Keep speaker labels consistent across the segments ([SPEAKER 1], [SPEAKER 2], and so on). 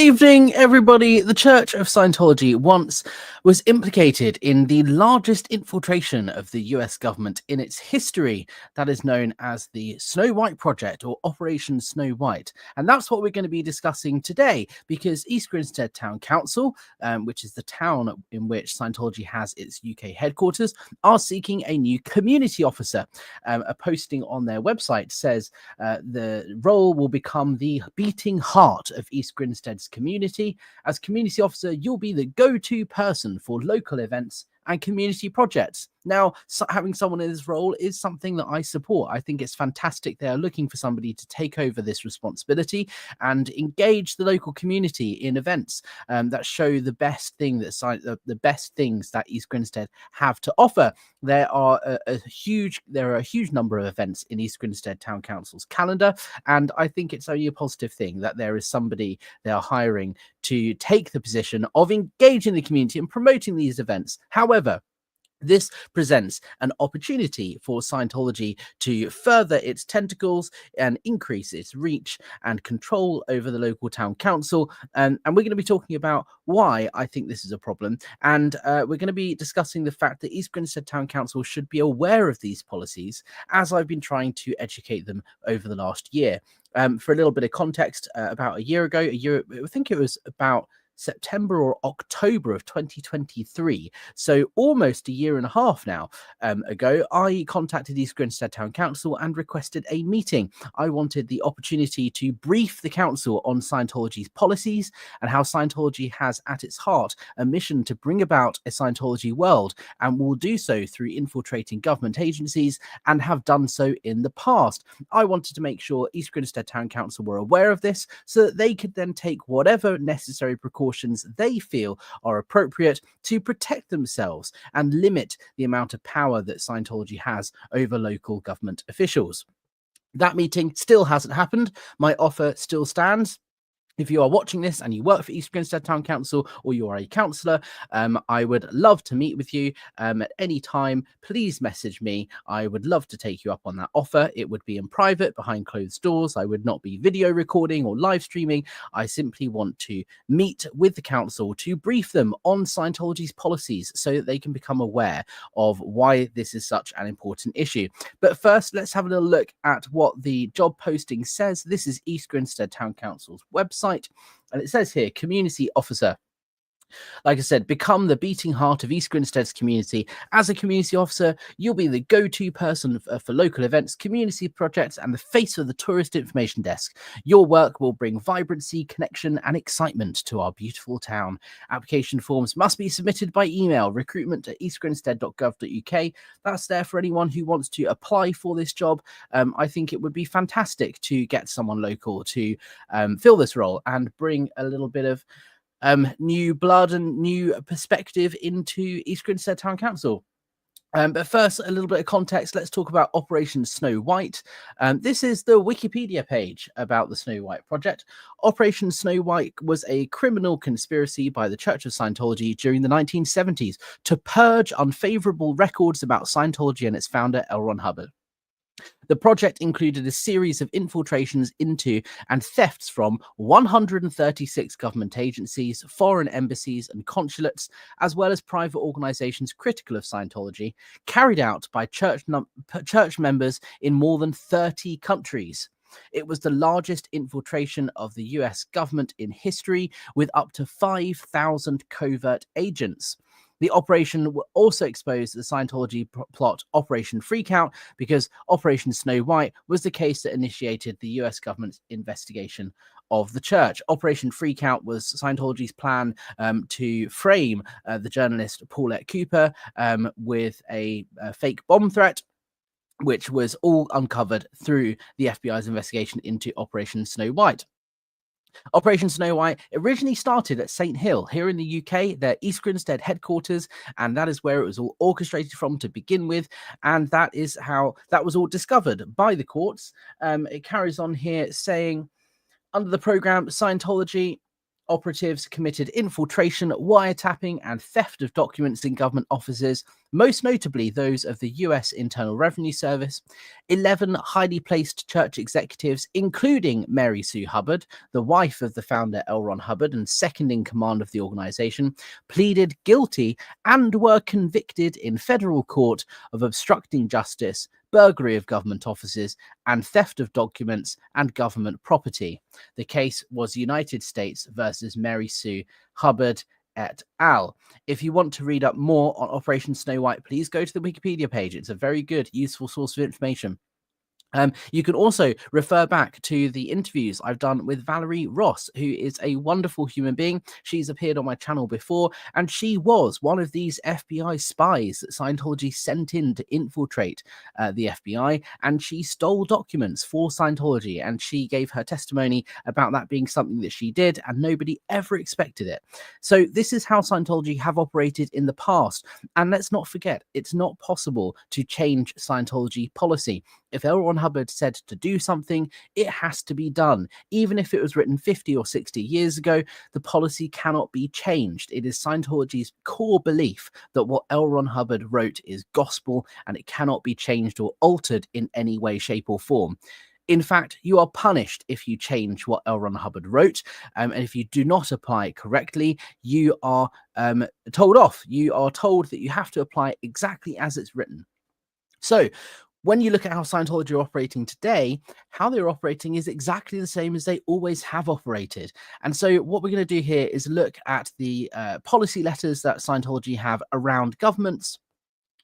[SPEAKER 1] evening, everybody. The Church of Scientology once was implicated in the largest infiltration of the US government in its history. That is known as the Snow White Project, or Operation Snow White. And that's what we're going to be discussing today, because East Grinstead Town Council, which is the town in which Scientology has its UK headquarters, are seeking a new community officer. A posting on their website says the role will become the beating heart of East Grinstead's community. As community officer, you'll be the go-to person for local events and community projects. Now, having someone in this role is something that I support. I think it's fantastic. They are looking for somebody to take over this responsibility and engage the local community in events that show the best thing that the best things that East Grinstead have to offer. There are a huge number of events in East Grinstead Town Council's calendar, and I think it's only a positive thing that there is somebody they are hiring to take the position of engaging the community and promoting these events. However, this presents an opportunity for Scientology to further its tentacles and increase its reach and control over the local town council. And we're going to be talking about why I think this is a problem. And we're going to be discussing the fact that East Grinstead Town Council should be aware of these policies, as I've been trying to educate them over the last year. For a little bit of context, about a year ago, I think it was about September or October of 2023, so almost a year and a half now ago, I contacted East Grinstead Town Council and requested a meeting. I wanted the opportunity to brief the council on Scientology's policies and how Scientology has at its heart a mission to bring about a Scientology world, and will do so through infiltrating government agencies and have done so in the past. I wanted to make sure East Grinstead Town Council were aware of this so that they could then take whatever necessary precautions they feel are appropriate to protect themselves and limit the amount of power that Scientology has over local government officials. That meeting still hasn't happened. My offer still stands. If you are watching this and you work for East Grinstead Town Council, or you are a councillor, I would love to meet with you at any time. Please message me. I would love to take you up on that offer. It would be in private, behind closed doors. I would not be video recording or live streaming. I simply want to meet with the council to brief them on Scientology's policies so that they can become aware of why this is such an important issue. But first, let's have a little look at what the job posting says. This is East Grinstead Town Council's website. And it says here, community officer. Like I said, become the beating heart of East Grinstead's community. As a community officer, you'll be the go-to person for local events, community projects, and the face of the tourist information desk. Your work will bring vibrancy, connection, and excitement to our beautiful town. Application forms must be submitted by email, recruitment@eastgrinstead.gov.uk. That's there for anyone who wants to apply for this job. I think it would be fantastic to get someone local to fill this role and bring a little bit of new blood and new perspective into East Grinstead Town Council. But first, a little bit of context. Let's talk about Operation Snow White. This is the Wikipedia page about the Snow White Project. Operation Snow White was a criminal conspiracy by the Church of Scientology during the 1970s to purge unfavorable records about Scientology and its founder, L. Ron Hubbard. The project included a series of infiltrations into and thefts from 136 government agencies, foreign embassies and consulates, as well as private organizations critical of Scientology, carried out by church members in more than 30 countries. It was the largest infiltration of the US government in history, with up to 5,000 covert agents. The operation also exposed the Scientology plot Operation Freakout, because Operation Snow White was the case that initiated the US government's investigation of the church. Operation Freakout was Scientology's plan to frame the journalist Paulette Cooper with a fake bomb threat, which was all uncovered through the FBI's investigation into Operation Snow White. Operation Snow White originally started at St. Hill here in the UK, their East Grinstead headquarters, and that is where it was all orchestrated from to begin with, and that is how that was all discovered by the courts. It carries on here saying, under the program, Scientology operatives committed infiltration, wiretapping, and theft of documents in government offices, most notably those of the US Internal Revenue Service. 11 highly placed church executives, including Mary Sue Hubbard, the wife of the founder L. Ron Hubbard and second in command of the organization, pleaded guilty and were convicted in federal court of obstructing justice, burglary of government offices, and theft of documents and government property. The case was United States versus Mary Sue Hubbard et al. If you want to read up more on Operation Snow White, please go to the Wikipedia page. It's a very good, useful source of information. You can also refer back to the interviews I've done with Valerie Ross, who is a wonderful human being. She's appeared on my channel before, and she was one of these FBI spies that Scientology sent in to infiltrate the FBI, and she stole documents for Scientology, and she gave her testimony about that being something that she did, and nobody ever expected it. So this is how Scientology have operated in the past, and let's not forget, it's not possible to change Scientology policy. If L. Ron Hubbard said to do something, it has to be done. Even if it was written 50 or 60 years ago, the policy cannot be changed. It is Scientology's core belief that what L. Ron Hubbard wrote is gospel and it cannot be changed or altered in any way, shape, or form. In fact, you are punished if you change what L. Ron Hubbard wrote, and if you do not apply it correctly, you are told off. You are told that you have to apply it exactly as it's written. So, when you look at how Scientology are operating today, how they're operating is exactly the same as they always have operated. And so what we're going to do here is look at the policy letters that Scientology have around governments,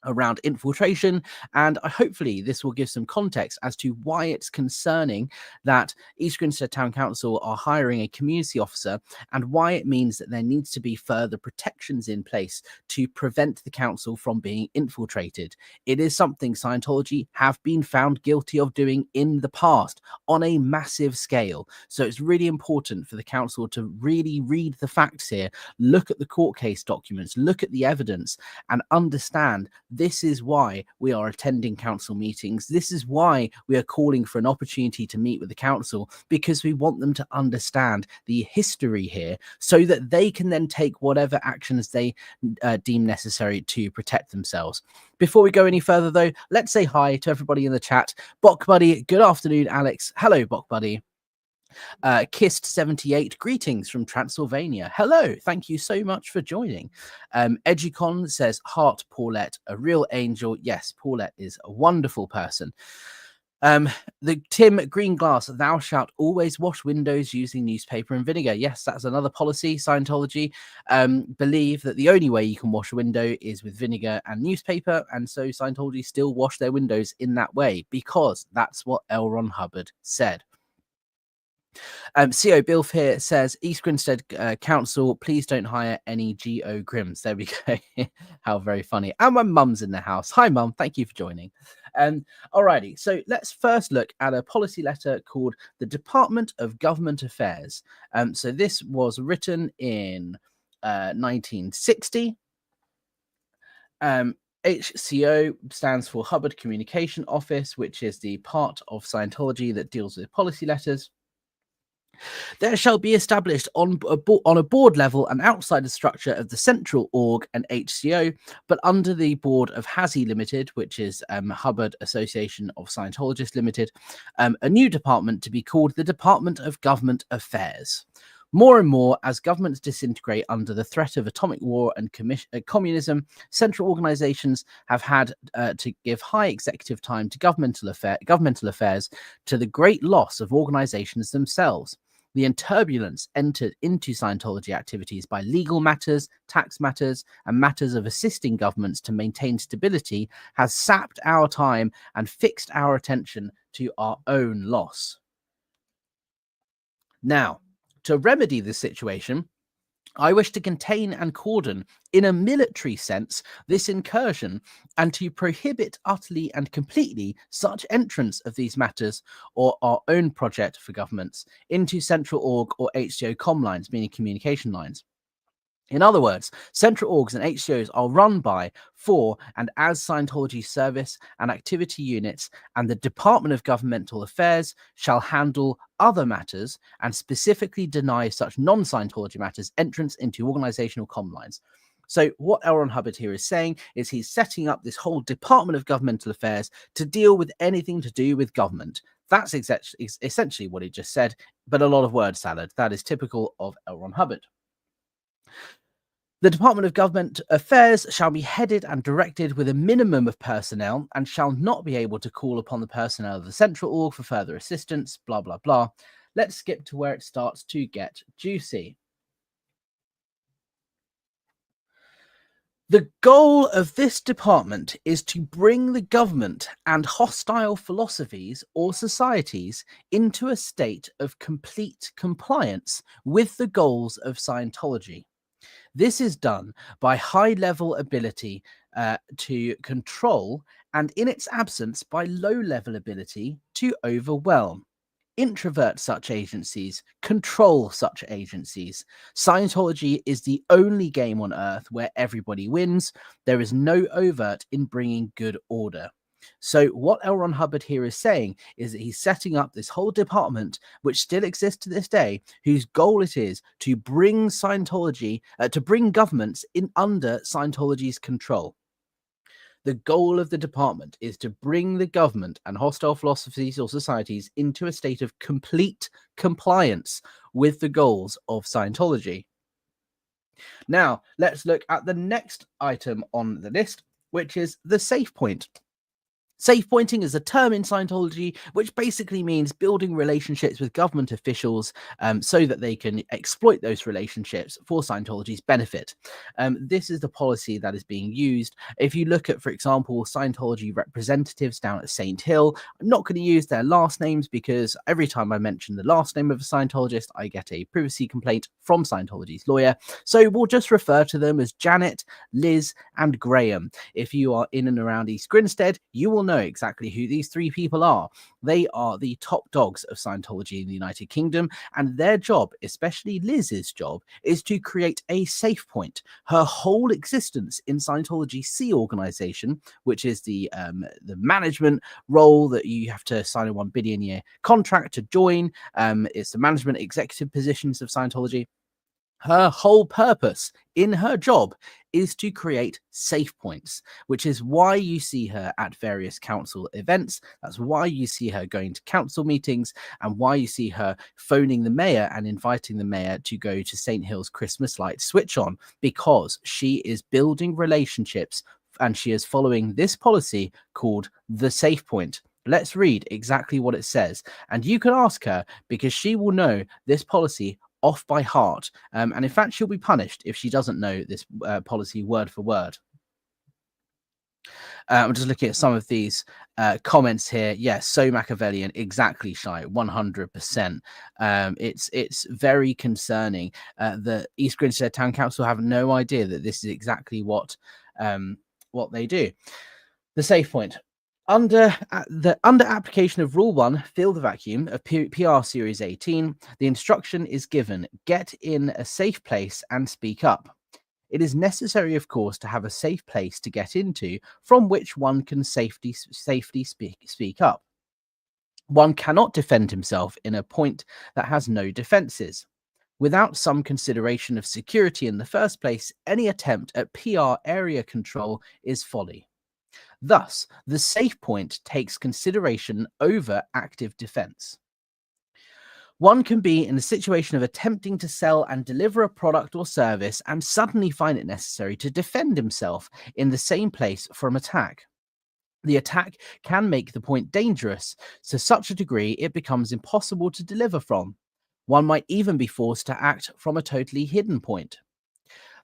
[SPEAKER 1] around infiltration, and hopefully this will give some context as to why it's concerning that East Grinstead Town Council are hiring a community officer and why it means that there needs to be further protections in place to prevent the council from being infiltrated. It is something Scientology have been found guilty of doing in the past on a massive scale. So it's really important for the council to really read the facts here, look at the court case documents, look at the evidence, and understand this is why we are attending council meetings. This is why we are calling for an opportunity to meet with the council, because we want them to understand the history here so that they can then take whatever actions they deem necessary to protect themselves. Before we go any further, though, let's say hi to everybody in the chat. Bok Buddy, good afternoon, Alex. Hello, Bok Buddy. Kist78, greetings from Transylvania. Hello, thank you so much for joining. Edgicon says, heart Paulette, a real angel. Yes, Paulette is a wonderful person. The Tim Greenglass, thou shalt always wash windows using newspaper and vinegar. Yes, that's another policy. Scientology believe that the only way you can wash a window is with vinegar and newspaper, and so Scientology still wash their windows in that way because that's what L. Ron Hubbard said. CO Bilf here says, East Grinstead Council, please don't hire any G.O. Grims. There we go. How very funny. And my mum's in the house. Hi, mum. Thank you for joining. Alrighty. So let's first look at a policy letter called the Department of Government Affairs. So this was written in 1960. HCO stands for Hubbard Communication Office, which is the part of Scientology that deals with policy letters. There shall be established on a board level an outsider structure of the central org and HCO, but under the board of HASI Limited, which is Hubbard Association of Scientologists Limited, a new department to be called the Department of Government Affairs. More and more, as governments disintegrate under the threat of atomic war and communism, central organizations have had to give high executive time to governmental affairs, to the great loss of organizations themselves. The turbulence entered into Scientology activities by legal matters, tax matters, and matters of assisting governments to maintain stability has sapped our time and fixed our attention to our own loss. Now, to remedy this situation, I wish to contain and cordon, in a military sense, this incursion, and to prohibit utterly and completely such entrance of these matters or our own project for governments into central org or HCO comm lines, meaning communication lines. In other words, central orgs and HCOs are run by, for, and as Scientology service and activity units, and the Department of Governmental Affairs shall handle other matters and specifically deny such non-Scientology matters entrance into organizational comm lines. So what L. Ron Hubbard here is saying is he's setting up this whole Department of Governmental Affairs to deal with anything to do with government. That's essentially what he just said, but a lot of word salad. That is typical of L. Ron Hubbard. The Department of Government Affairs shall be headed and directed with a minimum of personnel and shall not be able to call upon the personnel of the central org for further assistance, blah, blah, blah. Let's skip to where it starts to get juicy. The goal of this department is to bring the government and hostile philosophies or societies into a state of complete compliance with the goals of Scientology. This is done by high-level ability to control, and in its absence, by low-level ability to overwhelm. Introvert such agencies, control such agencies. Scientology is the only game on earth where everybody wins. There is no overt in bringing good order. So what L. Ron Hubbard here is saying is that he's setting up this whole department, which still exists to this day, whose goal it is to bring Scientology, to bring governments in under Scientology's control. The goal of the department is to bring the government and hostile philosophies or societies into a state of complete compliance with the goals of Scientology. Now, let's look at the next item on the list, which is the safe point. Safe pointing is a term in Scientology which basically means building relationships with government officials so that they can exploit those relationships for Scientology's benefit. This is the policy that is being used. If you look at, for example, Scientology representatives down at St. Hill, I'm not going to use their last names because every time I mention the last name of a Scientologist, I get a privacy complaint from Scientology's lawyer. So we'll just refer to them as Janet, Liz, and Graham. If you are in and around East Grinstead, you will know exactly who these three people are. They are the top dogs of Scientology in the United Kingdom, and their job, especially Liz's job, is to create a safe point. Her whole existence in Scientology C organization, which is the management role that you have to sign a $1 billion year contract to join. It's the management executive positions of Scientology. Her whole purpose in her job is to create safe points, which is why you see her at various council events. That's why you see her going to council meetings and why you see her phoning the mayor and inviting the mayor to go to St. Hill's Christmas light switch on, because she is building relationships and she is following this policy called the safe point. Let's read exactly what it says. And you can ask her because she will know this policy off by heart. And in fact, she'll be punished if she doesn't know this policy word for word. I'm just looking at some of these comments here. Yes, so Machiavellian, exactly, Shy, 100%. It's very concerning. The East Grinstead Town Council have no idea that this is exactly what they do. The safe point. Under application of Rule 1, Fill the Vacuum of PR Series 18, the instruction is given, get in a safe place and speak up. It is necessary, of course, to have a safe place to get into from which one can safely speak up. One cannot defend himself in a point that has no defences. Without some consideration of security in the first place, any attempt at PR area control is folly. Thus, the safe point takes consideration over active defense. One can be in a situation of attempting to sell and deliver a product or service and suddenly find it necessary to defend himself in the same place from attack. The attack can make the point dangerous to such a degree it becomes impossible to deliver from. One might even be forced to act from a totally hidden point.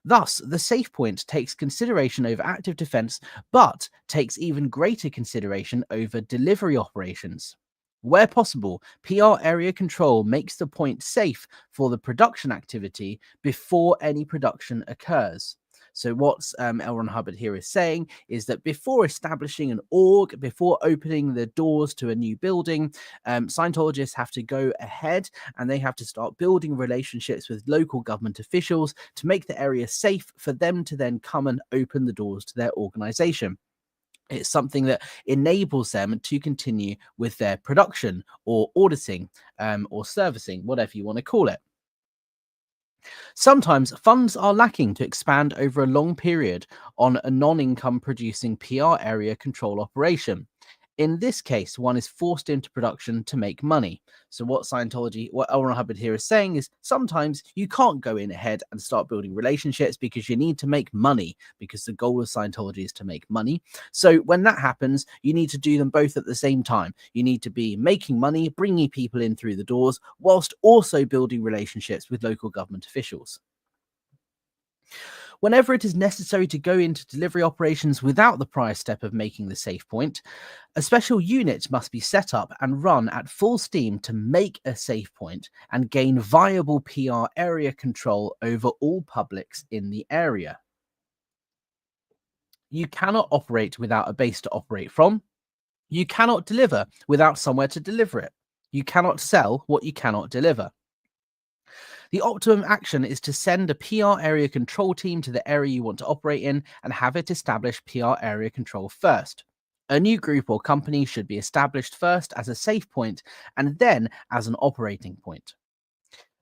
[SPEAKER 1] Thus, the safe point takes consideration over active defense, but takes even greater consideration over delivery operations. Where possible, PR area control makes the point safe for the production activity before any production occurs. So what L. Ron Hubbard here is saying is that before establishing an org, before opening the doors to a new building, Scientologists have to go ahead and they have to start building relationships with local government officials to make the area safe for them to then come and open the doors to their organization. It's something that enables them to continue with their production or auditing or servicing, whatever you want to call it. Sometimes funds are lacking to expand over a long period on a non income producing PR area control operation. In this case, one is forced into production to make money. So, what Elron Hubbard here is saying is sometimes you can't go in ahead and start building relationships because you need to make money, because the goal of Scientology is to make money. So, when that happens, you need to do them both at the same time. You need to be making money, bringing people in through the doors, whilst also building relationships with local government officials. Whenever it is necessary to go into delivery operations without the prior step of making the safe point, a special unit must be set up and run at full steam to make a safe point and gain viable PR area control over all publics in the area. You cannot operate without a base to operate from. You cannot deliver without somewhere to deliver it. You cannot sell what you cannot deliver. The optimum action is to send a PR area control team to the area you want to operate in and have it establish PR area control first. A new group or company should be established first as a safe point and then as an operating point.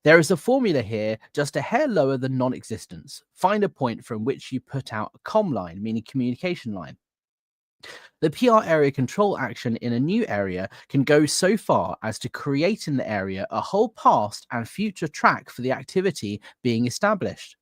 [SPEAKER 1] There is a formula here just a hair lower than non-existence. Find a point from which you put out a comm line, meaning communication line. The PR area control action in a new area can go so far as to create in the area a whole past and future track for the activity being established.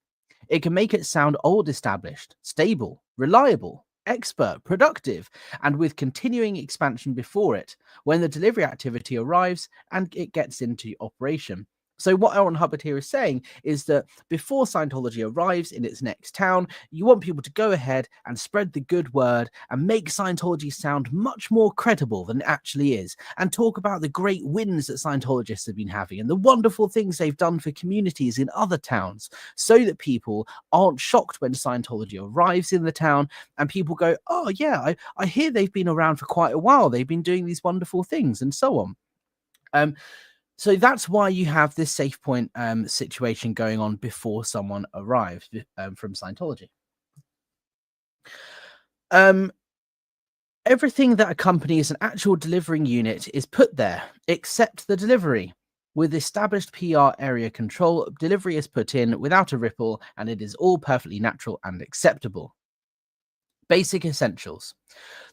[SPEAKER 1] It can make it sound old established, stable, reliable, expert, productive, and with continuing expansion before it when the delivery activity arrives and it gets into operation. So what Elron Hubbard here is saying is that before Scientology arrives in its next town, you want people to go ahead and spread the good word and make Scientology sound much more credible than it actually is, and talk about the great wins that Scientologists have been having and the wonderful things they've done for communities in other towns, so that people aren't shocked when Scientology arrives in the town and people go, oh yeah, I hear they've been around for quite a while. They've been doing these wonderful things and so on. So that's why you have this safe point situation going on before someone arrives from Scientology. Everything that accompanies an actual delivering unit is put there, except the delivery. With established PR area control, delivery is put in without a ripple, and it is all perfectly natural and acceptable. Basic essentials.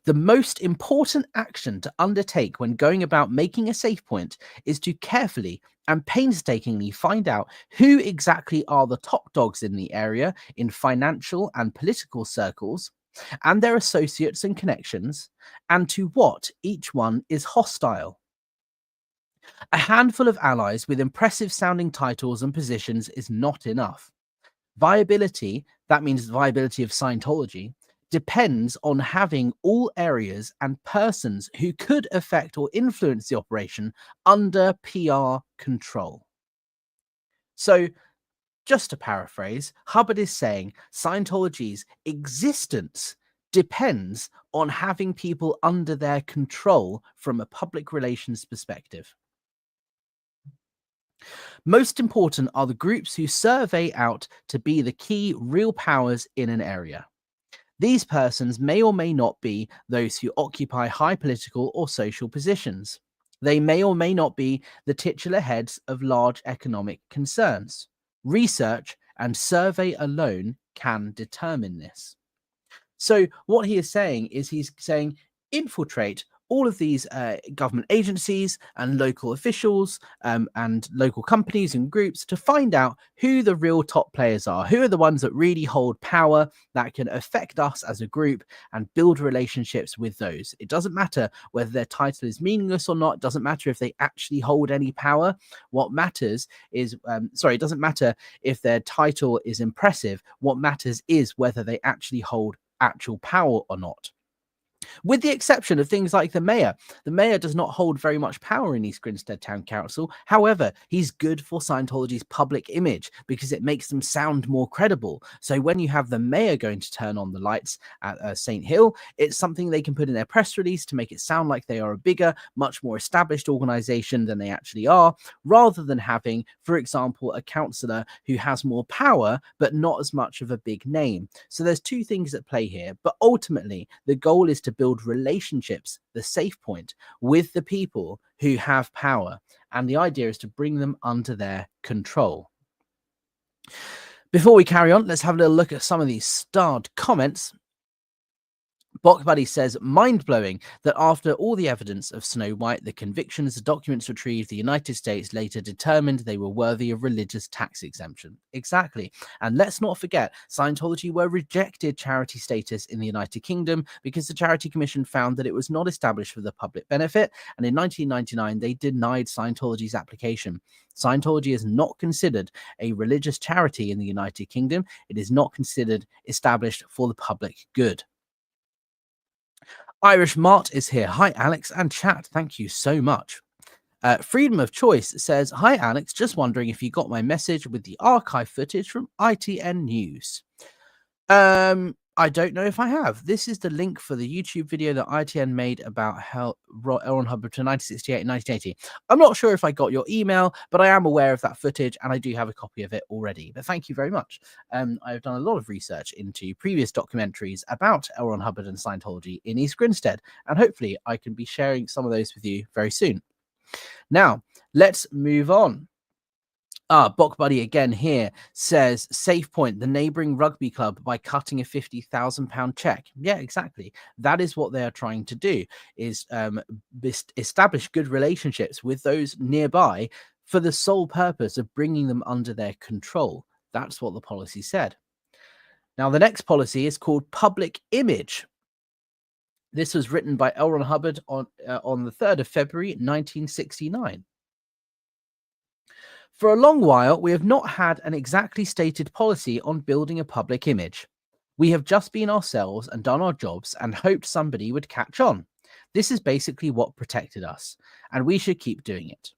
[SPEAKER 1] The most important action to undertake when going about making a safe point is to carefully and painstakingly find out who exactly are the top dogs in the area in financial and political circles, and their associates and connections, and to what each one is hostile. A handful of allies with impressive sounding titles and positions is not enough. Viability, that means the viability of Scientology, depends on having all areas and persons who could affect or influence the operation under PR control. So, just to paraphrase, Hubbard is saying Scientology's existence depends on having people under their control from a public relations perspective. Most important are the groups who survey out to be the key real powers in an area. These persons may or may not be those who occupy high political or social positions. They may or may not be the titular heads of large economic concerns. Research and survey alone can determine this. So what he is saying is he's saying infiltrate all of these government agencies and local officials and local companies and groups to find out who the real top players are, who are the ones that really hold power that can affect us as a group, and build relationships with those. It doesn't matter whether their title is meaningless or not. It doesn't matter if they actually hold any power. What matters is, it doesn't matter if their title is impressive. What matters is whether they actually hold actual power or not. With the exception of things like the mayor. The mayor does not hold very much power in East Grinstead Town Council. However, he's good for Scientology's public image because it makes them sound more credible. So when you have the mayor going to turn on the lights at St. Hill, it's something they can put in their press release to make it sound like they are a bigger, much more established organization than they actually are, rather than having, for example, a councillor who has more power but not as much of a big name. So there's two things at play here, but ultimately the goal is to build relationships, the safe point, with the people who have power, and the idea is to bring them under their control. Before we carry on, let's have a little look at some of these starred comments. Bok Buddy says, mind-blowing that after all the evidence of Snow White, the convictions, the documents retrieved, the United States later determined they were worthy of religious tax exemption. Exactly. And let's not forget, Scientology were rejected charity status in the United Kingdom because the Charity Commission found that it was not established for the public benefit. And in 1999, they denied Scientology's application. Scientology is not considered a religious charity in the United Kingdom. It is not considered established for the public good. Irish Mart is here. Hi, Alex and chat. Thank you so much. Freedom of Choice says, hi, Alex. Just wondering if you got my message with the archive footage from ITN News. I don't know if I have. This is the link for the YouTube video that ITN made about how L. Ron Hubbard to 1968 and 1980. I'm not sure if I got your email, but I am aware of that footage and I do have a copy of it already. But thank you very much. I've done a lot of research into previous documentaries about L. Ron Hubbard and Scientology in East Grinstead, and hopefully I can be sharing some of those with you very soon. Now, let's move on. Bok Buddy again here says, Safe Point, the neighbouring rugby club, by cutting a £50,000 check. Yeah, exactly. That is what they are trying to do, is establish good relationships with those nearby for the sole purpose of bringing them under their control. That's what the policy said. Now, the next policy is called public image. This was written by L. Ron Hubbard on the 3rd of February, 1969. For a long while, we have not had an exactly stated policy on building a public image. We have just been ourselves and done our jobs and hoped somebody would catch on. This is basically what protected us, and we should keep doing it.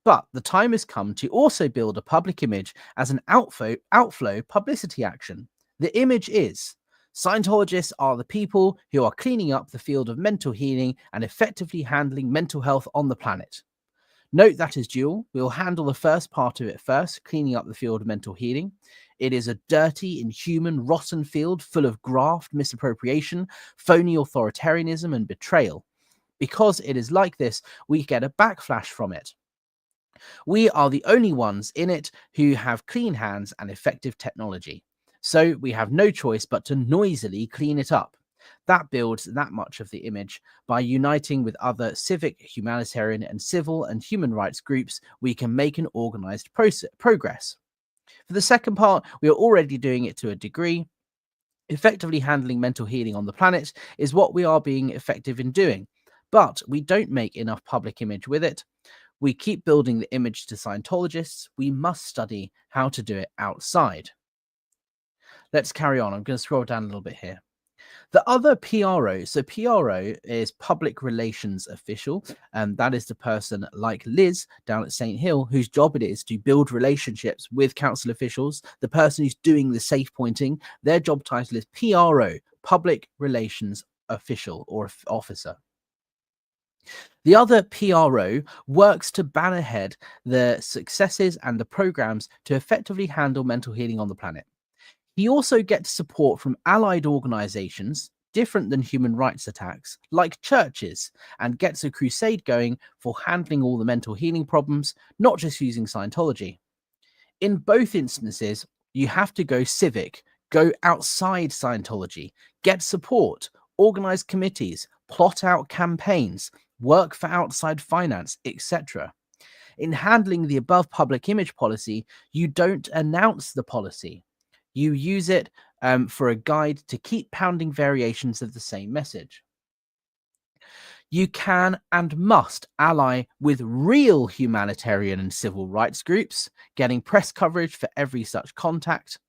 [SPEAKER 1] But the time has come to also build a public image as an outflow publicity action. The image is: Scientologists are the people who are cleaning up the field of mental healing and effectively handling mental health on the planet. Note that is dual. We'll handle the first part of it first, cleaning up the field of mental healing. It is a dirty, inhuman, rotten field full of graft, misappropriation, phony authoritarianism, and betrayal. Because it is like this, we get a backlash from it. We are the only ones in it who have clean hands and effective technology. So we have no choice but to noisily clean it up. That builds that much of the image. By uniting with other civic, humanitarian, and civil and human rights groups, we can make an organized progress. For the second part, we are already doing it to a degree. Effectively handling mental healing on the planet is what we are being effective in doing, but we don't make enough public image with it. We keep building the image to Scientologists. We must study how to do it outside. Let's carry on. I'm going to scroll down a little bit here. The other PRO, so PRO is Public Relations Official, and that is the person like Liz down at St. Hill, whose job it is to build relationships with council officials. The person who's doing the safe pointing, their job title is PRO, Public Relations Official or Officer. The other PRO works to bannerhead the successes and the programs to effectively handle mental healing on the planet. He also gets support from allied organizations, different than human rights attacks, like churches, and gets a crusade going for handling all the mental healing problems, not just using Scientology. In both instances, you have to go civic, go outside Scientology, get support, organize committees, plot out campaigns, work for outside finance, etc. In handling the above public image policy, you don't announce the policy. You use it for a guide to keep pounding variations of the same message. You can and must ally with real humanitarian and civil rights groups, getting press coverage for every such contact.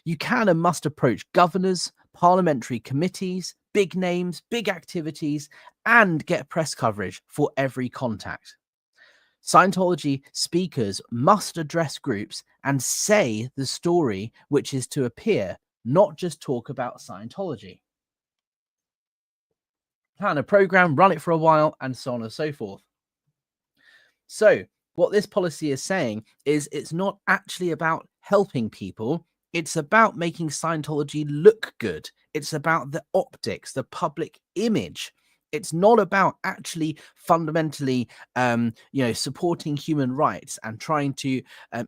[SPEAKER 1] You can and must approach governors, parliamentary committees, big names, big activities, and get press coverage for every contact. Scientology speakers must address groups and say the story which is to appear, not just talk about Scientology. Plan a program, run it for a while, and so on and so forth. So what this policy is saying is it's not actually about helping people. It's about making Scientology look good. It's about the optics, the public image. It's not about actually fundamentally, supporting human rights and trying to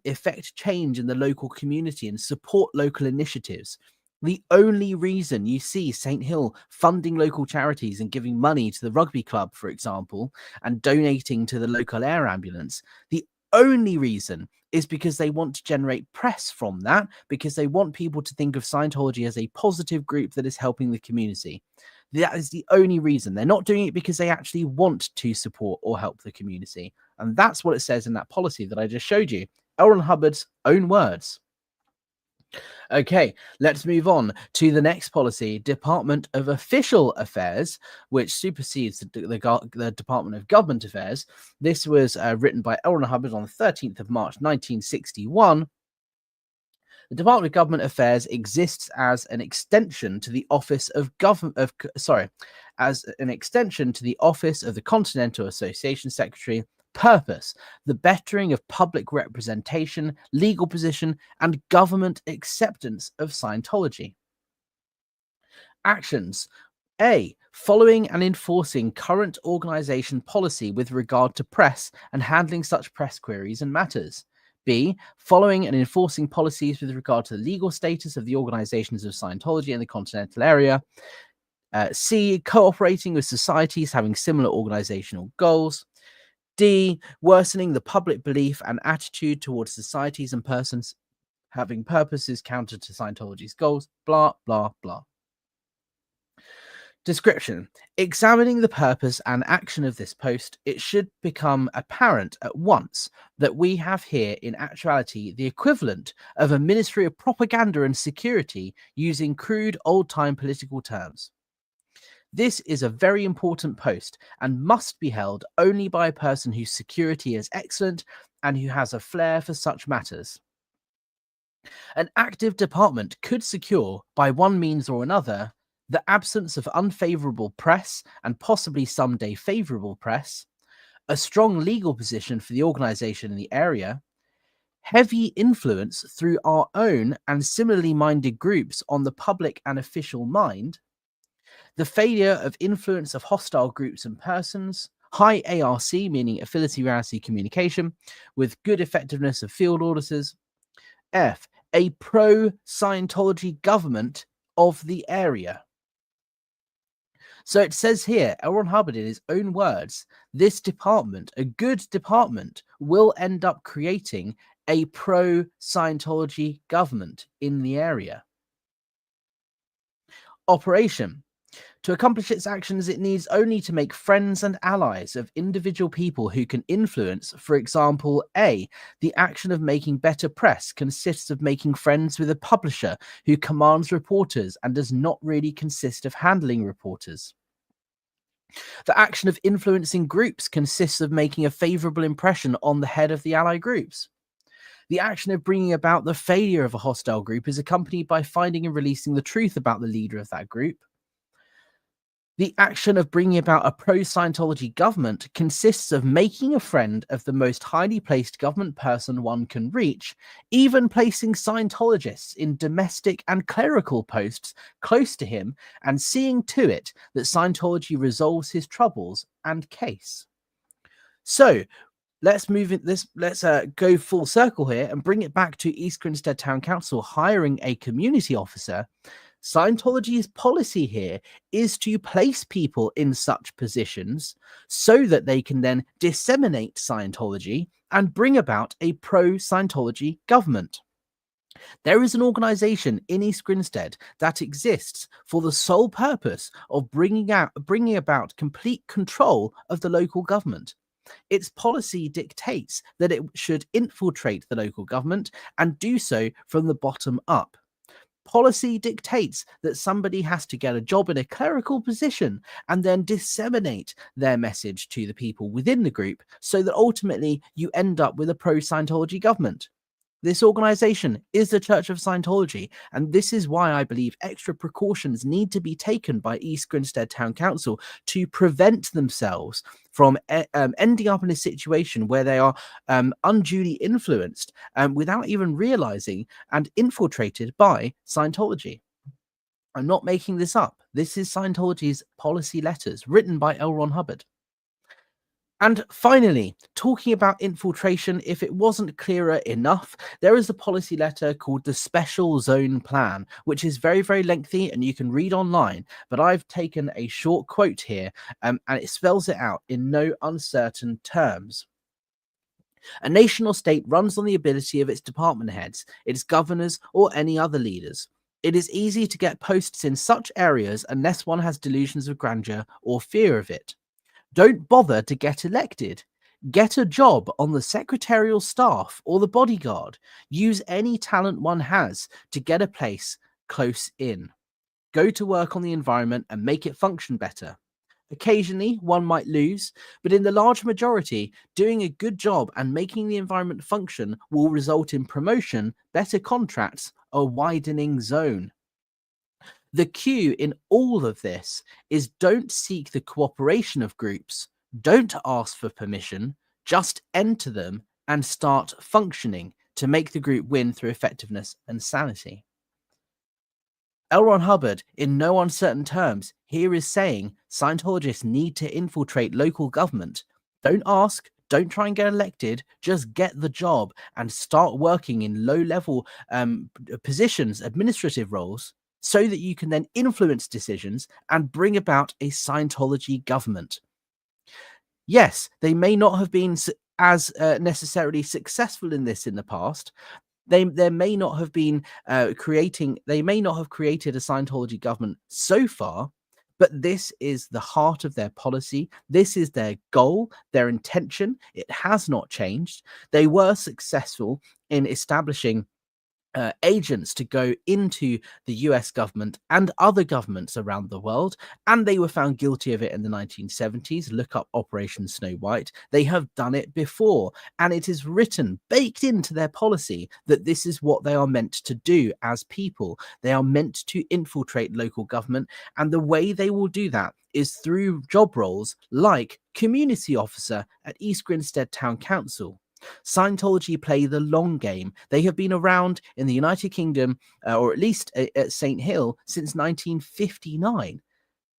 [SPEAKER 1] effect change in the local community and support local initiatives. The only reason you see St. Hill funding local charities and giving money to the rugby club, for example, and donating to the local air ambulance, the only reason is because they want to generate press from that, because they want people to think of Scientology as a positive group that is helping the community. That is the only reason. They're not doing it because they actually want to support or help the community. And that's what it says in that policy that I just showed you. L. Ron Hubbard's own words. Okay, let's move on to the next policy, Department of Official Affairs, which supersedes the Department of Government Affairs. This was written by L. Ron Hubbard on the 13th of March, 1961. The Department of Government Affairs exists as an extension to the office of as an extension to the office of the Continental Association Secretary. Purpose: the bettering of public representation, legal position, and government acceptance of Scientology. Actions: A. Following and enforcing current organization policy with regard to press and handling such press queries and matters. B. Following and enforcing policies with regard to the legal status of the organizations of Scientology in the continental area. C. Cooperating with societies having similar organizational goals. D. Worsening the public belief and attitude towards societies and persons having purposes counter to Scientology's goals. Blah, blah, blah. Description: examining the purpose and action of this post, it should become apparent at once that we have here in actuality the equivalent of a Ministry of Propaganda and Security using crude old-time political terms. This is a very important post and must be held only by a person whose security is excellent and who has a flair for such matters. An active department could secure, by one means or another, the absence of unfavorable press and possibly someday favorable press, a strong legal position for the organization in the area, heavy influence through our own and similarly minded groups on the public and official mind, the failure of influence of hostile groups and persons, high ARC, meaning affinity reality communication, with good effectiveness of field auditors, F, a pro-Scientology government of the area. So it says here, L. Ron Hubbard, in his own words, this department, a good department, will end up creating a pro-Scientology government in the area. Operation: to accomplish its actions, it needs only to make friends and allies of individual people who can influence, for example, A, the action of making better press consists of making friends with a publisher who commands reporters and does not really consist of handling reporters. The action of influencing groups consists of making a favorable impression on the head of the ally groups. The action of bringing about the failure of a hostile group is accompanied by finding and releasing the truth about the leader of that group. The action of bringing about a pro-Scientology government consists of making a friend of the most highly placed government person one can reach, even placing Scientologists in domestic and clerical posts close to him, and seeing to it that Scientology resolves his troubles and case. So let's move it. Let's go full circle here and bring it back to East Grinstead Town Council hiring a community officer. Scientology's policy here is to place people in such positions so that they can then disseminate Scientology and bring about a pro-Scientology government. There is an organization in East Grinstead that exists for the sole purpose of bringing about complete control of the local government. Its policy dictates that it should infiltrate the local government and do so from the bottom up. Policy dictates that somebody has to get a job in a clerical position and then disseminate their message to the people within the group so that ultimately you end up with a pro-Scientology government. This organization is the Church of Scientology, and this is why I believe extra precautions need to be taken by East Grinstead Town Council to prevent themselves from ending up in a situation where they are unduly influenced without even realizing and infiltrated by Scientology. I'm not making this up. This is Scientology's policy letters written by L. Ron Hubbard. And finally, talking about infiltration, if it wasn't clearer enough, there is a policy letter called the Special Zone Plan, which is very, very lengthy and you can read online. But I've taken a short quote here and it spells it out in no uncertain terms. A nation or state runs on the ability of its department heads, its governors, or any other leaders. It is easy to get posts in such areas unless one has delusions of grandeur or fear of it. Don't bother to get elected. Get a job on the secretarial staff or the bodyguard. Use any talent one has to get a place close in. Go to work on the environment and make it function better. Occasionally, one might lose, but in the large majority, doing a good job and making the environment function will result in promotion, better contracts, a widening zone. The cue in all of this is don't seek the cooperation of groups, don't ask for permission, just enter them and start functioning to make the group win through effectiveness and sanity. L. Ron Hubbard, in no uncertain terms, here is saying Scientologists need to infiltrate local government. Don't ask, don't try and get elected, just get the job and start working in low-level positions, administrative roles, so that you can then influence decisions and bring about a Scientology government. Yes, they may not have been as necessarily successful in this in the past. They may not have been they may not have created a Scientology government so far, but this is the heart of their policy. This is their goal, their intention. It has not changed. They were successful in establishing agents to go into the US government and other governments around the world, and they were found guilty of it in the 1970s. Look up Operation Snow White. They have done it before, and it is written, baked into their policy, that this is what they are meant to do as people. They are meant to infiltrate local government, and the way they will do that is through job roles like community officer at East Grinstead Town Council. Scientology play the long game. They have been around in the United Kingdom, or at least at St. Hill, since 1959.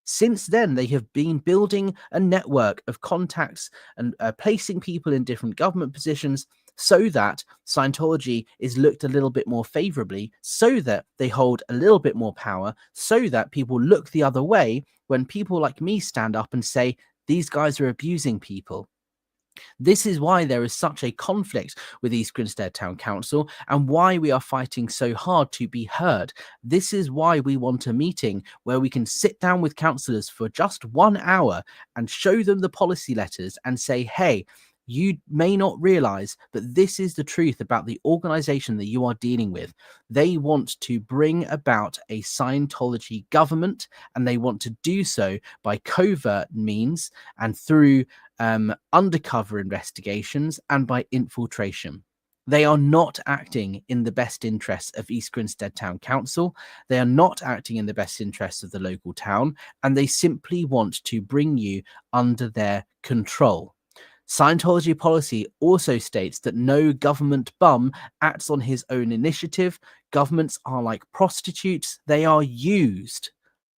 [SPEAKER 1] Since then, they have been building a network of contacts and placing people in different government positions so that Scientology is looked a little bit more favorably, so that they hold a little bit more power, so that people look the other way when people like me stand up and say, these guys are abusing people. This is why there is such a conflict with East Grinstead Town Council and why we are fighting so hard to be heard. This is why we want a meeting where we can sit down with councillors for just 1 hour and show them the policy letters and say, hey, you may not realize, but this is the truth about the organization that you are dealing with. They want to bring about a Scientology government, and they want to do so by covert means and through undercover investigations and by infiltration. They are not acting in the best interests of East Grinstead Town Council. They are not acting in the best interests of the local town, and they simply want to bring you under their control. Scientology policy also states that no government bum acts on his own initiative. Governments are like prostitutes. They are used.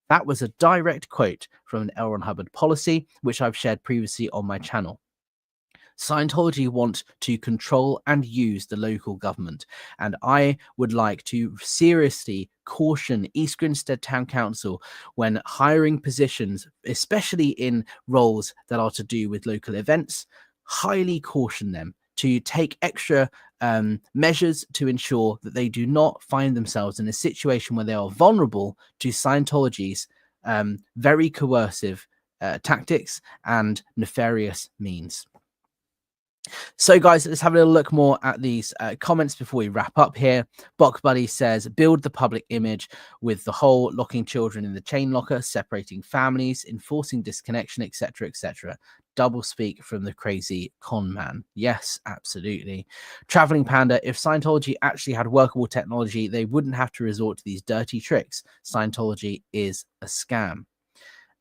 [SPEAKER 1] That was a direct quote from an L. Ron Hubbard policy, which I've shared previously on my channel. Scientology want to control and use the local government, and I would like to seriously caution East Grinstead Town Council when hiring positions, especially in roles that are to do with local events, highly caution them to take extra measures to ensure that they do not find themselves in a situation where they are vulnerable to Scientology's very coercive tactics and nefarious means. So, guys, let's have a little look more at these comments before we wrap up here. Bok Buddy says, build the public image with the whole locking children in the chain locker, separating families, enforcing disconnection, etc., etc. Double speak from the crazy con man. Yes, absolutely. Traveling Panda, if Scientology actually had workable technology, they wouldn't have to resort to these dirty tricks. Scientology is a scam.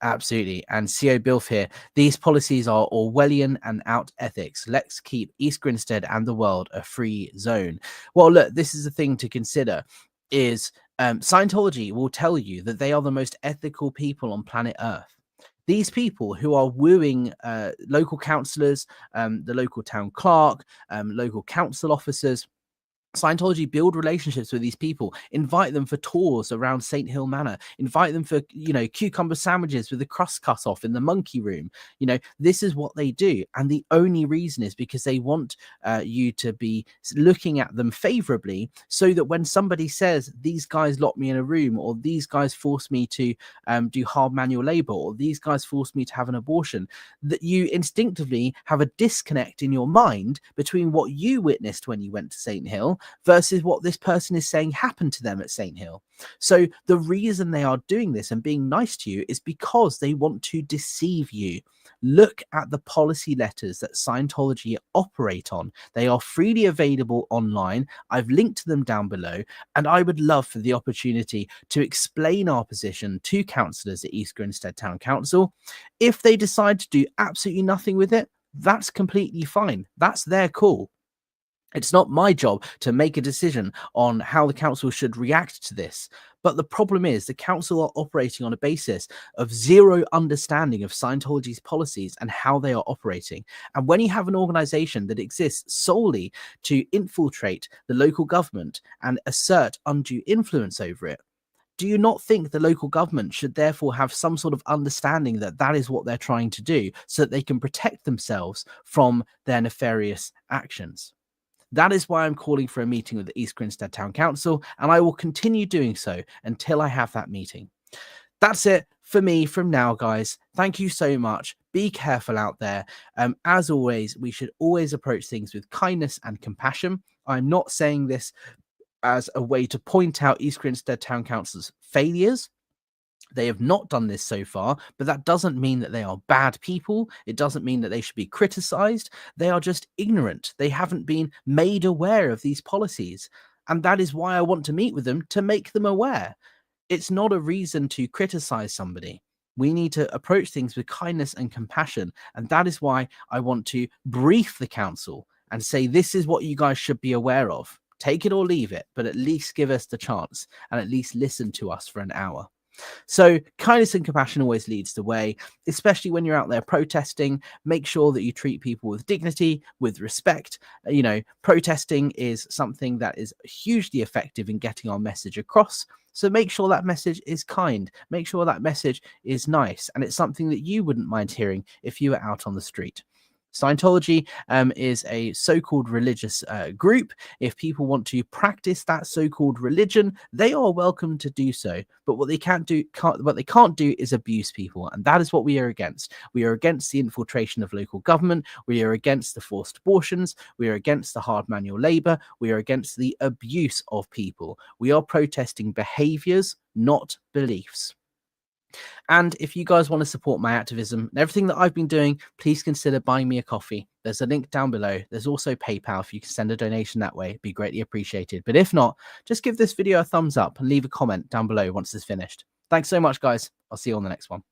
[SPEAKER 1] Absolutely. And CO Bilf here, these policies are Orwellian and out ethics. Let's keep East Grinstead and the world a free zone. Well, look, this is the thing to consider is Scientology will tell you that they are the most ethical people on planet Earth. These people who are wooing local councillors, the local town clerk, local council officers. Scientology build relationships with these people, invite them for tours around St. Hill Manor, invite them for, cucumber sandwiches with the crust cut off in the monkey room. This is what they do. And the only reason is because they want you to be looking at them favorably, so that when somebody says, these guys locked me in a room, or these guys forced me to do hard manual labor, or these guys forced me to have an abortion, that you instinctively have a disconnect in your mind between what you witnessed when you went to St. Hill versus what this person is saying happened to them at St. Hill. So the reason they are doing this and being nice to you is because they want to deceive you. Look at the policy letters that Scientology operate on. They are freely available online. I've linked to them down below, and I would love for the opportunity to explain our position to councillors at East Grinstead Town Council. If they decide to do absolutely nothing with it, that's completely fine. That's their call. It's not my job to make a decision on how the council should react to this. But the problem is the council are operating on a basis of zero understanding of Scientology's policies and how they are operating. And when you have an organization that exists solely to infiltrate the local government and assert undue influence over it, do you not think the local government should therefore have some sort of understanding that that is what they're trying to do, so that they can protect themselves from their nefarious actions? That is why I'm calling for a meeting with the East Grinstead Town Council, and I will continue doing so until I have that meeting. That's it for me from now, guys. Thank you so much. Be careful out there. As always, we should always approach things with kindness and compassion. I'm not saying this as a way to point out East Grinstead Town Council's failures. They have not done this so far, but that doesn't mean that they are bad people. It doesn't mean that they should be criticized. They are just ignorant. They haven't been made aware of these policies. And that is why I want to meet with them, to make them aware. It's not a reason to criticize somebody. We need to approach things with kindness and compassion. And that is why I want to brief the council and say, this is what you guys should be aware of. Take it or leave it, but at least give us the chance and at least listen to us for an hour. So kindness and compassion always leads the way, especially when you're out there protesting. Make sure that you treat people with dignity, with respect. Protesting is something that is hugely effective in getting our message across. So make sure that message is kind. Make sure that message is nice. And it's something that you wouldn't mind hearing if you were out on the street. Scientology is a so-called religious group. If people want to practice that so-called religion, they are welcome to do so. But what they can't do is abuse people, and that is what we are against. We are against the infiltration of local government. We are against the forced abortions. We are against the hard manual labor. We are against the abuse of people. We are protesting behaviors, not beliefs. And if you guys want to support my activism and everything that I've been doing, please consider buying me a coffee. There's a link down below. There's also PayPal. If you can send a donation that way, it'd be greatly appreciated. But if not, just give this video a thumbs up and leave a comment down below once it's finished. Thanks so much, guys. I'll see you on the next one.